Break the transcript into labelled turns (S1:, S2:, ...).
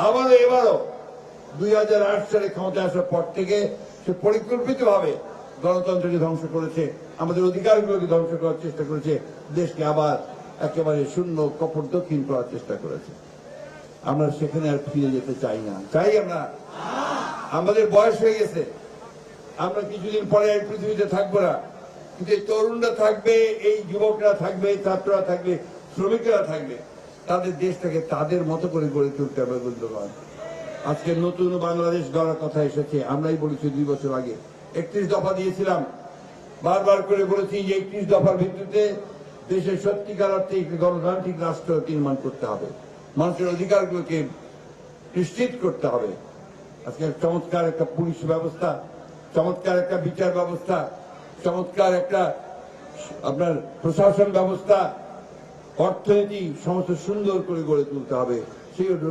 S1: আমাদের এবারও 2008 সালে ক্ষমতা আসার পর থেকে সে পরিকল্পিতভাবে গণতন্ত্রকে ধ্বংস করেছে, আমাদের অধিকারগুলোকে ধ্বংস করার চেষ্টা করেছে, দেশকে আবার একেবারে শূন্য কপটদক্ষিণ করার চেষ্টা করেছে। আমরা সেখানে আর ফিরে যেতে চাই না। চাই আমরা? আমাদের বয়স হয়ে গেছে, আমরা কিছুদিন পরে এই পৃথিবীতে থাকবো না, কিন্তু এই তরুণরা থাকবে, এই যুবকরা থাকবে, ছাত্ররা থাকবে, শ্রমিকরা থাকবে। তাদের দেশটাকে তাদের মতো করে গড়ে তুলতে হবে বন্ধুগণ। আজকে নতুন বাংলাদেশ গড়ার কথা এসেছে। আমরাই বলেছি 2 বছর আগে 31 দফা দিয়েছিলাম, বারবার করে বলেছি যে 31 দফার ভিত্তিতে দেশের সত্যিকার অর্থে একটি গণতান্ত্রিক রাষ্ট্র নির্মাণ করতে হবে, মানুষের অধিকারগুলোকে নিশ্চিত করতে হবে। আজকে চমৎকার একটা পুলিশ ব্যবস্থা, চমৎকার একটা বিচার ব্যবস্থা, চমৎকার একটা আপনার প্রশাসন ব্যবস্থা, অর্থনীতি সমস্ত সুন্দর করে গড়ে তুলতে হবে। সেই